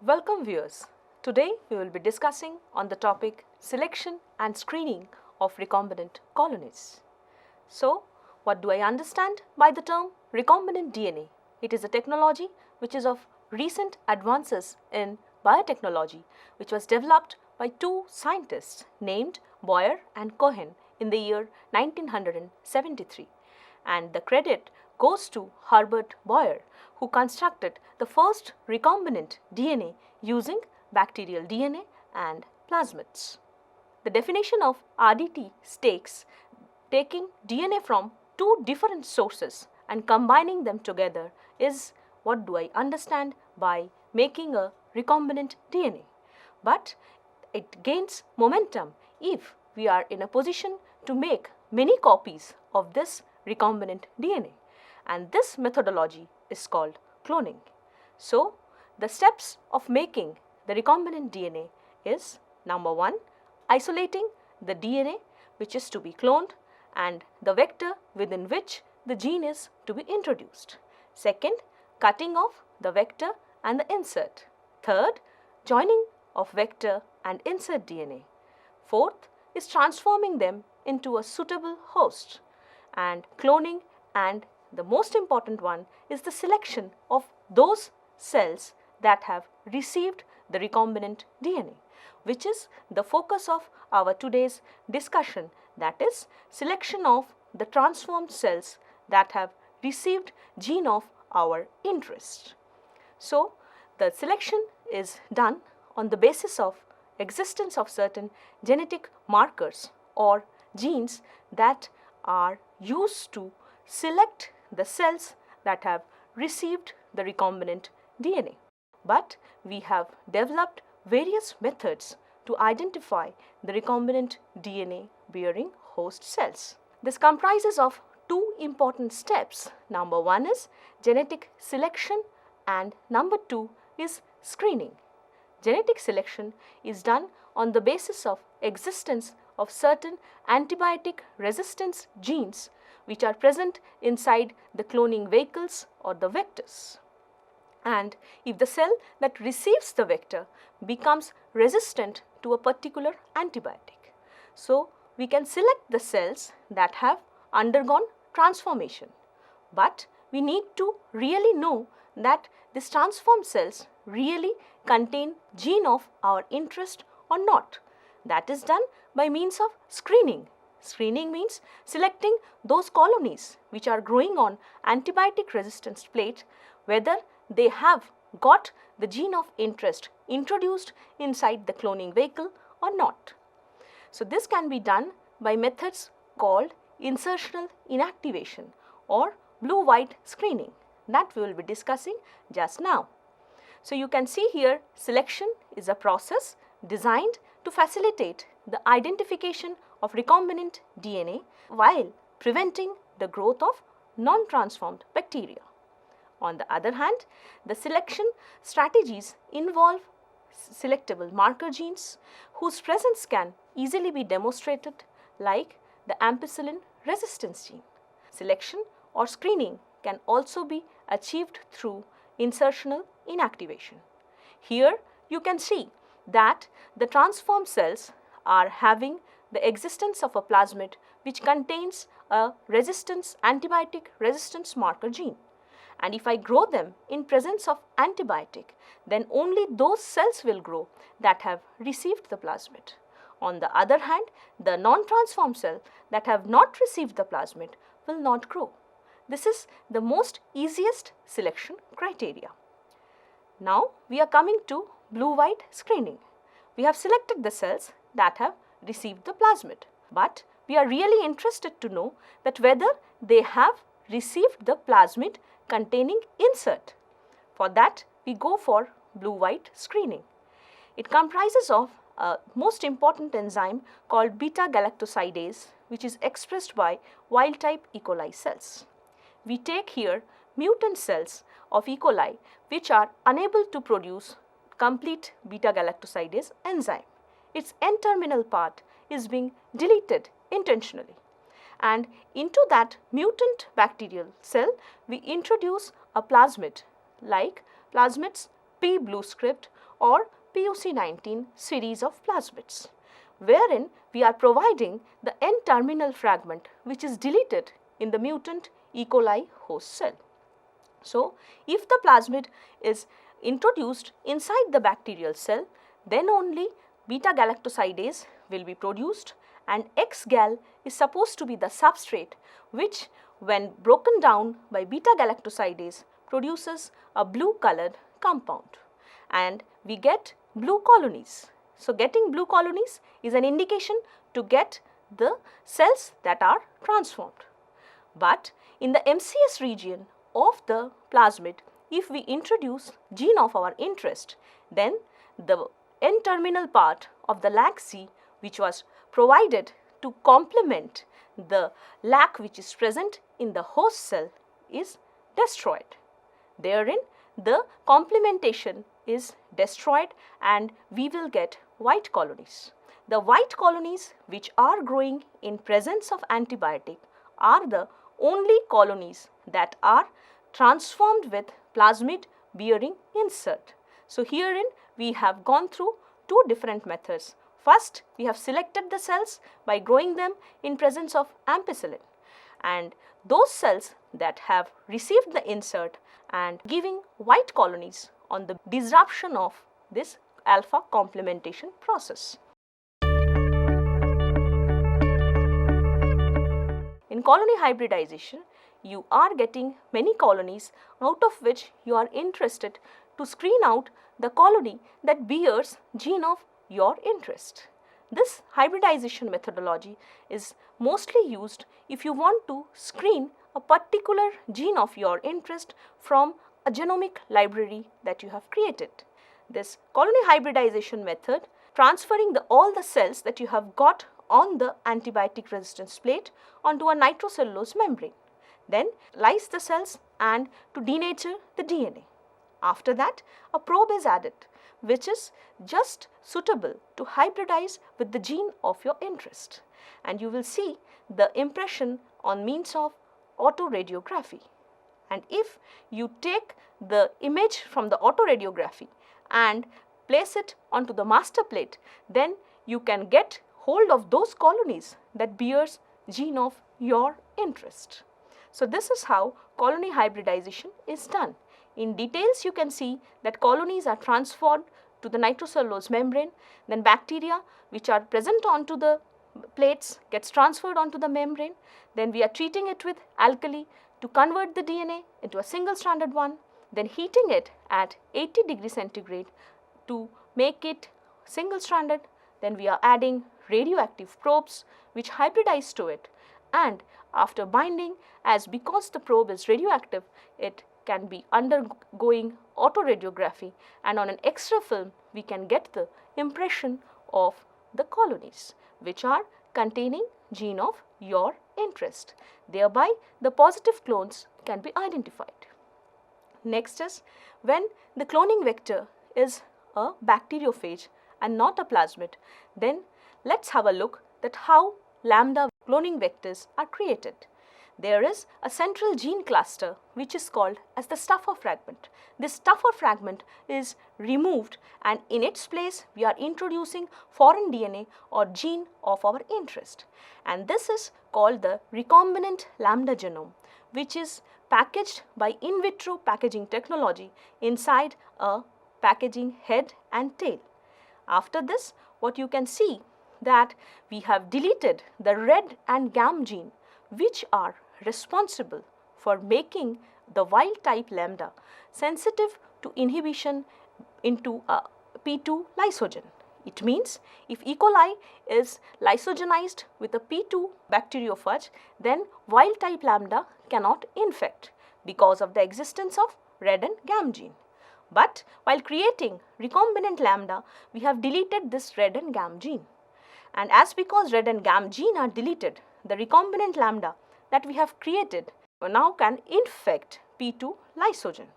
Welcome viewers. Today we will be discussing on the topic selection and screening of recombinant colonies. So, what do I understand by the term recombinant DNA? It is a technology which is of recent advances in biotechnology, which was developed by two scientists named Boyer and Cohen in the year 1973, and the credit goes to Herbert Boyer, who constructed the first recombinant DNA using bacterial DNA and plasmids. The definition of RDT states taking DNA from two different sources and combining them together is what do I understand by making a recombinant DNA. But it gains momentum if we are in a position to make many copies of this recombinant DNA, and this methodology is called cloning. So, the steps of making the recombinant DNA is number 1, isolating the DNA which is to be cloned and the vector within which the gene is to be introduced. Second, cutting off the vector and the insert. Third, joining of vector and insert DNA. Fourth is transforming them into a suitable host, and cloning, and the most important one is the selection of those cells that have received the recombinant DNA, which is the focus of our today's discussion, that is selection of the transformed cells that have received gene of our interest. So, the selection is done on the basis of existence of certain genetic markers or genes that are used to select the cells that have received the recombinant DNA. But we have developed various methods to identify the recombinant DNA bearing host cells. This comprises of two important steps. Number 1 is genetic selection and number 2 is screening. Genetic selection is done on the basis of existence of certain antibiotic resistance genes which are present inside the cloning vehicles or the vectors. And if the cell that receives the vector becomes resistant to a particular antibiotic, so we can select the cells that have undergone transformation. But we need to really know that these transformed cells really contain gene of our interest or not. That is done by means of screening. Screening means selecting those colonies which are growing on antibiotic resistance plate, whether they have got the gene of interest introduced inside the cloning vehicle or not. So, this can be done by methods called insertional inactivation or blue-white screening that we will be discussing just now. So, you can see here selection is a process designed to facilitate the identification of recombinant DNA while preventing the growth of non-transformed bacteria. On the other hand, the selection strategies involve selectable marker genes whose presence can easily be demonstrated, like the ampicillin resistance gene. Selection or screening can also be achieved through insertional inactivation. Here you can see that the transformed cells are having the existence of a plasmid which contains a antibiotic resistance marker gene. And if I grow them in presence of antibiotic, then only those cells will grow that have received the plasmid. On the other hand, the non-transformed cell that have not received the plasmid will not grow. This is the most easiest selection criteria. Now we are coming to blue-white screening. We have selected the cells that have received the plasmid, but we are really interested to know that whether they have received the plasmid containing insert. For that, we go for blue-white screening. It comprises of a most important enzyme called beta-galactosidase, which is expressed by wild-type E. coli cells. We take here mutant cells of E. coli which are unable to produce complete beta-galactosidase enzyme. Its N-terminal part is being deleted intentionally, and into that mutant bacterial cell we introduce a plasmid like plasmids P. blue script or PUC19 series of plasmids, wherein we are providing the N-terminal fragment which is deleted in the mutant E. coli host cell. So, if the plasmid is introduced inside the bacterial cell, then only beta-galactosidase will be produced, and X-gal is supposed to be the substrate which, when broken down by beta-galactosidase, produces a blue colored compound, and we get blue colonies. So, getting blue colonies is an indication to get the cells that are transformed. But in the MCS region of the plasmid, if we introduce gene of our interest, then the N-terminal part of the LAC-Z, which was provided to complement the lac which is present in the host cell, is destroyed. Therein, the complementation is destroyed and we will get white colonies. The white colonies which are growing in presence of antibiotic are the only colonies that are transformed with plasmid bearing insert. So, herein we have gone through two different methods. First, we have selected the cells by growing them in presence of ampicillin, and those cells that have received the insert and giving white colonies on the disruption of this alpha complementation process. In colony hybridization, you are getting many colonies, out of which you are interested to screen out the colony that bears gene of your interest. This hybridization methodology is mostly used if you want to screen a particular gene of your interest from a genomic library that you have created. This colony hybridization method, transferring all the cells that you have got on the antibiotic resistance plate onto a nitrocellulose membrane, then lyse the cells and to denature the DNA. After that, a probe is added which is just suitable to hybridize with the gene of your interest, and you will see the impression on means of autoradiography. And if you take the image from the autoradiography and place it onto the master plate, then you can get hold of those colonies that bears gene of your interest. So, this is how colony hybridization is done. In details, you can see that colonies are transferred to the nitrocellulose membrane, then bacteria which are present onto the plates gets transferred onto the membrane, then we are treating it with alkali to convert the DNA into a single stranded one, then heating it at 80 degrees centigrade to make it single stranded, then we are adding radioactive probes which hybridize to it, and after binding, as because the probe is radioactive, it can be undergoing autoradiography, and on an extra film we can get the impression of the colonies which are containing gene of your interest. Thereby the positive clones can be identified. Next is when the cloning vector is a bacteriophage and not a plasmid, then let's have a look at how lambda cloning vectors are created. There is a central gene cluster which is called as the stuffer fragment. This stuffer fragment is removed, and in its place we are introducing foreign DNA or gene of our interest, and this is called the recombinant lambda genome, which is packaged by in vitro packaging technology inside a packaging head and tail. After this, what you can see that we have deleted the red and gam gene which are responsible for making the wild type lambda sensitive to inhibition into a P2 lysogen. It means if E. coli is lysogenized with a P2 bacteriophage, then wild type lambda cannot infect because of the existence of red and gam gene. But while creating recombinant lambda, we have deleted this red and gam gene. And as because red and gam gene are deleted, the recombinant lambda that we have created now can infect P2 lysogen.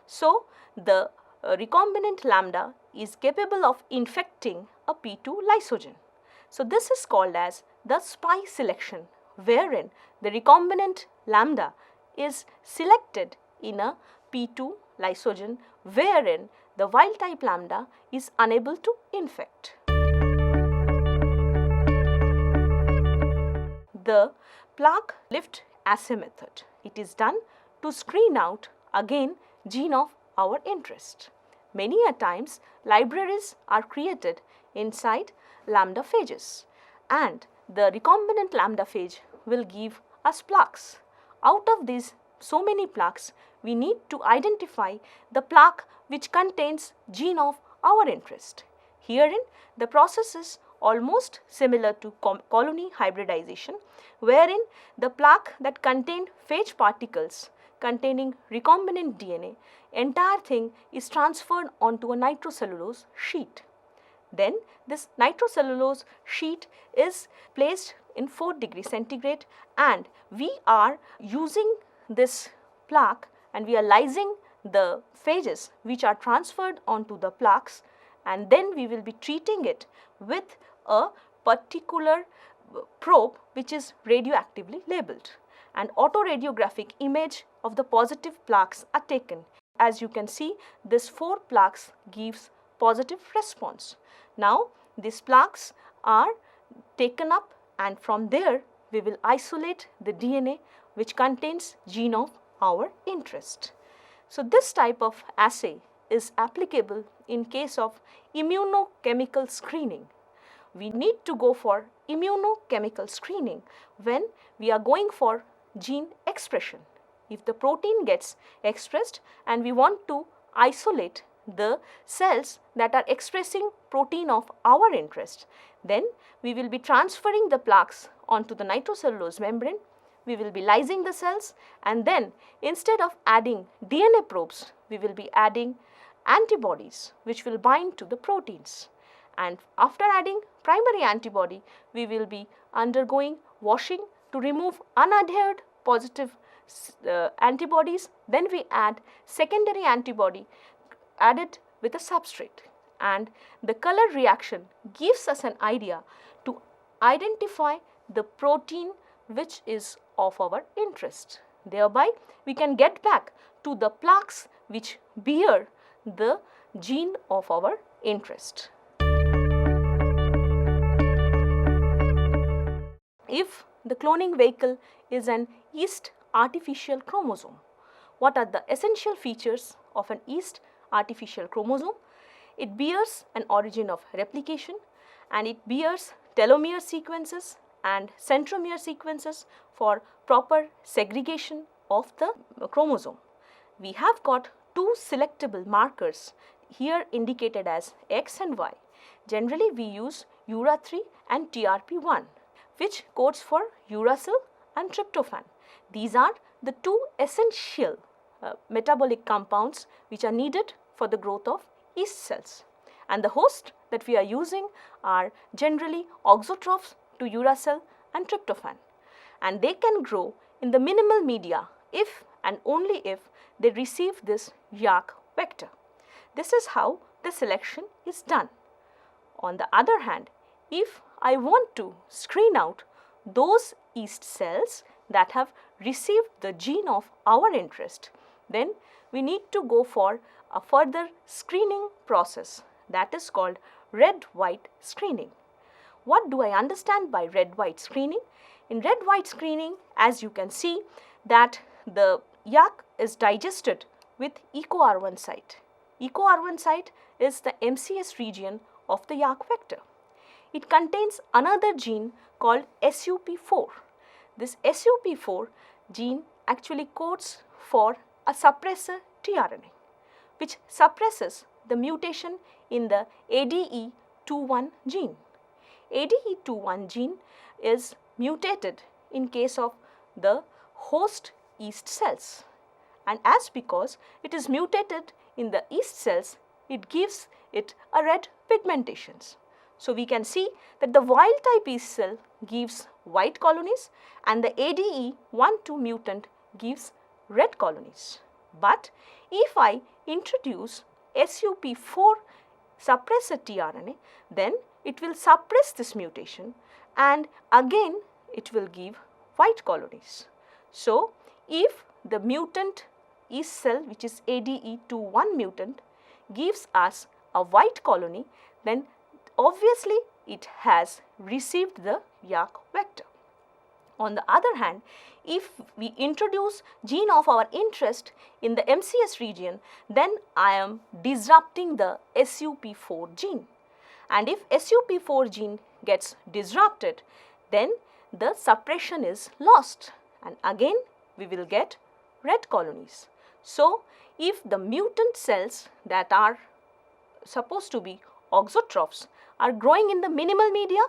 So, the recombinant lambda is capable of infecting a P2 lysogen. So, this is called as the spy selection, wherein the recombinant lambda is selected in a P2 lysogen, wherein the wild type lambda is unable to infect. The plaque lift assay method. It is done to screen out again gene of our interest. Many a times libraries are created inside lambda phages, and the recombinant lambda phage will give us plaques. Out of these so many plaques, we need to identify the plaque which contains gene of our interest. Herein, the process is almost similar to colony hybridization, wherein the plaque that contained phage particles containing recombinant DNA, entire thing is transferred onto a nitrocellulose sheet. Then this nitrocellulose sheet is placed in 4 degrees centigrade, and we are using this plaque and we are lysing the phages which are transferred onto the plaques, and then we will be treating it with a particular probe which is radioactively labeled. An autoradiographic image of the positive plaques are taken. As you can see, this 4 plaques gives positive response. Now these plaques are taken up, and from there we will isolate the DNA which contains gene of our interest. So this type of assay is applicable in case of immunochemical screening. We need to go for immunochemical screening when we are going for gene expression. If the protein gets expressed and we want to isolate the cells that are expressing protein of our interest, then we will be transferring the plaques onto the nitrocellulose membrane. We will be lysing the cells, and then instead of adding DNA probes, we will be adding antibodies which will bind to the proteins. And after adding primary antibody, we will be undergoing washing to remove unadhered positive antibodies. Then we add secondary antibody added with a substrate, and the color reaction gives us an idea to identify the protein which is of our interest. Thereby, we can get back to the plaques which bear the gene of our interest. If the cloning vehicle is an yeast artificial chromosome, what are the essential features of an yeast artificial chromosome? It bears an origin of replication, and it bears telomere sequences and centromere sequences for proper segregation of the chromosome. We have got 2 selectable markers here indicated as X and Y. Generally, we use URA3 and TRP1, which codes for uracil and tryptophan. These are the 2 essential metabolic compounds which are needed for the growth of yeast cells. And the host that we are using are generally auxotrophs to uracil and tryptophan. And they can grow in the minimal media if and only if they receive this YAC vector. This is how the selection is done. On the other hand, if I want to screen out those yeast cells that have received the gene of our interest, then we need to go for a further screening process that is called red-white screening. What do I understand by red-white screening? In red-white screening, as you can see, that the YAC is digested with EcoR1 site. EcoR1 site is the MCS region of the YAC vector. It contains another gene called SUP4. This SUP4 gene actually codes for a suppressor tRNA, which suppresses the mutation in the ADE21 gene. ADE21 gene is mutated in case of the host yeast cells, and as because it is mutated in the yeast cells, it gives it a red pigmentations. So we can see that the wild type yeast cell gives white colonies and the ADE12 mutant gives red colonies. But if I introduce SUP4 suppressor tRNA, then it will suppress this mutation and again it will give white colonies. So if the mutant yeast cell, which is ADE21 mutant, gives us a white colony, then obviously it has received the YAC vector. On the other hand, if we introduce gene of our interest in the MCS region, then I am disrupting the SUP4 gene. And if SUP4 gene gets disrupted, then the suppression is lost, and again we will get red colonies. So, if the mutant cells that are supposed to be auxotrophs are growing in the minimal media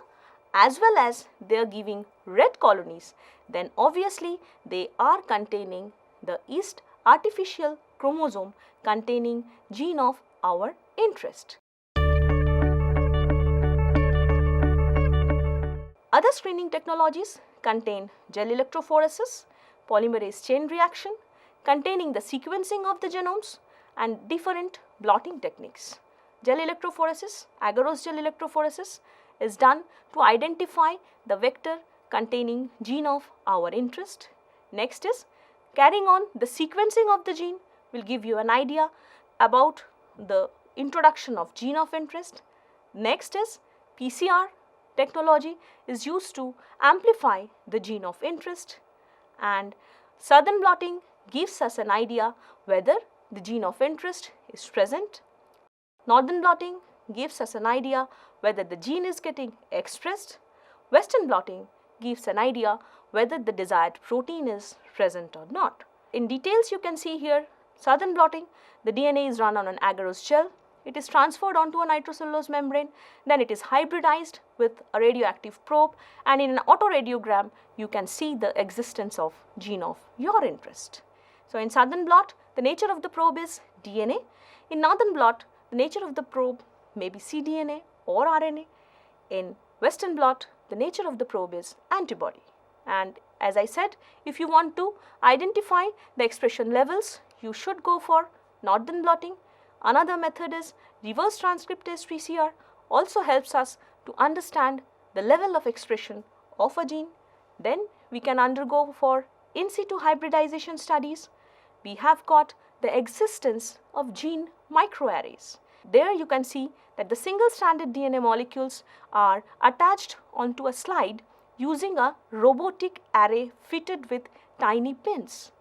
as well as they are giving red colonies, then obviously they are containing the yeast artificial chromosome containing gene of our interest. Other screening technologies contain gel electrophoresis, polymerase chain reaction, containing the sequencing of the genomes, and different blotting techniques. Gel electrophoresis, agarose gel electrophoresis, is done to identify the vector containing gene of our interest. Next is carrying on the sequencing of the gene will give you an idea about the introduction of gene of interest. Next is PCR technology is used to amplify the gene of interest, and Southern blotting gives us an idea whether the gene of interest is present. Northern blotting gives us an idea whether the gene is getting expressed. Western blotting gives an idea whether the desired protein is present or not. In details you can see here, Southern blotting, the DNA is run on an agarose gel. It is transferred onto a nitrocellulose membrane, then it is hybridized with a radioactive probe, and in an autoradiogram you can see the existence of gene of your interest. So, in Southern blot, the nature of the probe is DNA. In Northern blot, the nature of the probe may be cDNA or RNA. In Western blot, the nature of the probe is antibody. And as I said, if you want to identify the expression levels, you should go for Northern blotting. Another method is reverse transcriptase PCR, also helps us to understand the level of expression of a gene. Then we can undergo for in situ hybridization studies. We have got the existence of gene microarrays. There you can see that the single stranded DNA molecules are attached onto a slide using a robotic array fitted with tiny pins,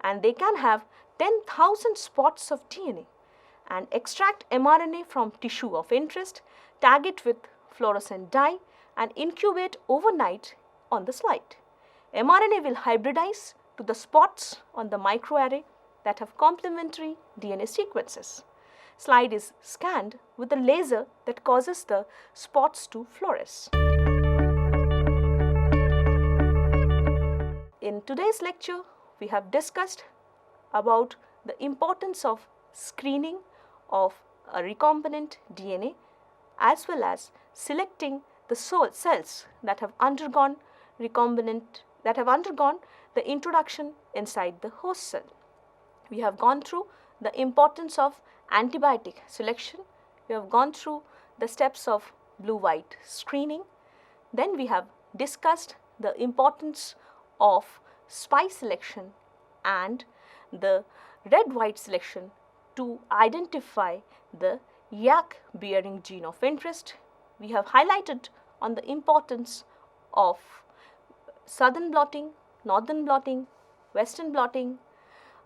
and they can have 10,000 spots of DNA, and extract mRNA from tissue of interest, tag it with fluorescent dye and incubate overnight on the slide. mRNA will hybridize to the spots on the microarray that have complementary DNA sequences. Slide is scanned with a laser that causes the spots to fluoresce. In today's lecture, we have discussed about the importance of screening of a recombinant DNA as well as selecting the cells that have undergone the introduction inside the host cell. We have gone through the importance of antibiotic selection. We have gone through the steps of blue-white screening. Then we have discussed the importance of spy selection and the red-white selection to identify the YAC bearing gene of interest. We have highlighted on the importance of Southern blotting, Northern blotting, Western blotting,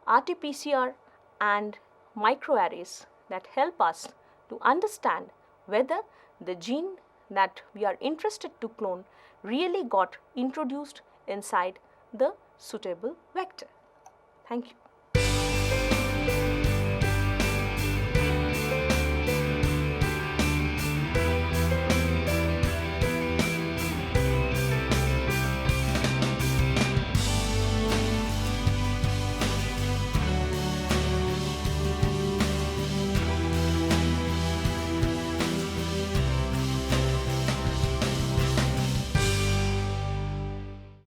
RT-PCR and microarrays that help us to understand whether the gene that we are interested to clone really got introduced inside the suitable vector. Thank you.